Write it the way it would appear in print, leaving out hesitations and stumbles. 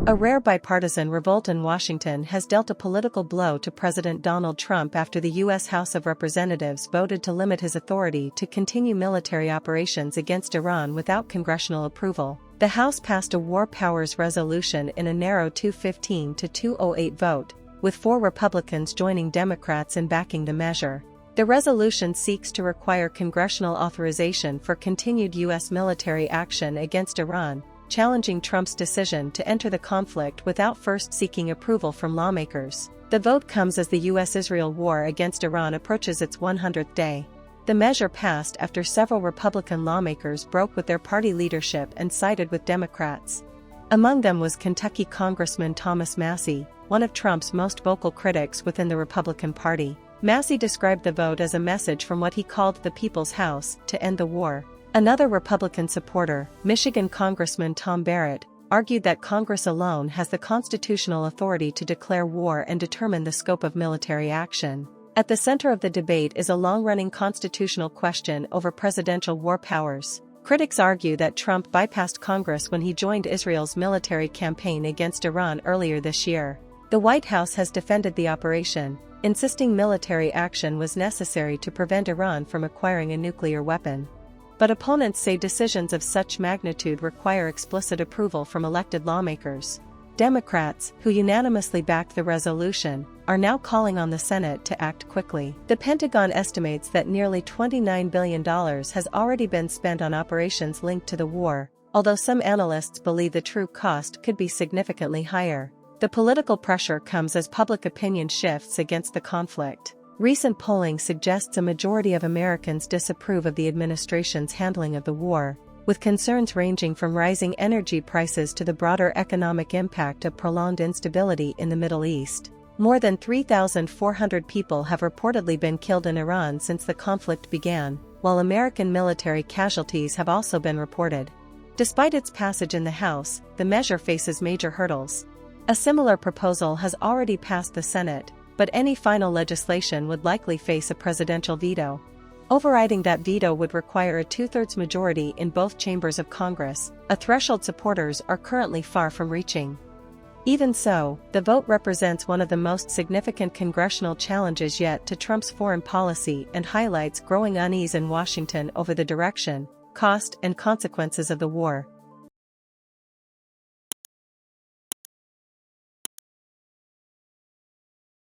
A rare bipartisan revolt in Washington has dealt a political blow to President Donald Trump after the U.S. House of Representatives voted to limit his authority to continue military operations against Iran without congressional approval. The House passed a war powers resolution in a narrow 215 to 208 vote, with 4 Republicans joining Democrats in backing the measure. The resolution seeks to require congressional authorization for continued U.S. military action against Iran, challenging Trump's decision to enter the conflict without first seeking approval from lawmakers. The vote comes as the U.S.-Israel war against Iran approaches its 100th day. The measure passed after several Republican lawmakers broke with their party leadership and sided with Democrats. Among them was Kentucky Congressman Thomas Massie, one of Trump's most vocal critics within the Republican Party. Massie described the vote as a message from what he called the People's House to end the war. Another Republican supporter, Michigan Congressman Tom Barrett, argued that Congress alone has the constitutional authority to declare war and determine the scope of military action. At the center of the debate is a long-running constitutional question over presidential war powers. Critics argue that Trump bypassed Congress when he joined Israel's military campaign against Iran earlier this year. The White House has defended the operation, insisting military action was necessary to prevent Iran from acquiring a nuclear weapon. But opponents say decisions of such magnitude require explicit approval from elected lawmakers. Democrats, who unanimously backed the resolution, are now calling on the Senate to act quickly. The Pentagon estimates that nearly $29 billion has already been spent on operations linked to the war, although some analysts believe the true cost could be significantly higher. The political pressure comes as public opinion shifts against the conflict. Recent polling suggests a majority of Americans disapprove of the administration's handling of the war, with concerns ranging from rising energy prices to the broader economic impact of prolonged instability in the Middle East. More than 3,400 people have reportedly been killed in Iran since the conflict began, while American military casualties have also been reported. Despite its passage in the House, the measure faces major hurdles. A similar proposal has already passed the Senate, but any final legislation would likely face a presidential veto. Overriding that veto would require a 2/3 majority in both chambers of Congress, a threshold supporters are currently far from reaching. Even so, the vote represents one of the most significant congressional challenges yet to Trump's foreign policy and highlights growing unease in Washington over the direction, cost, and consequences of the war.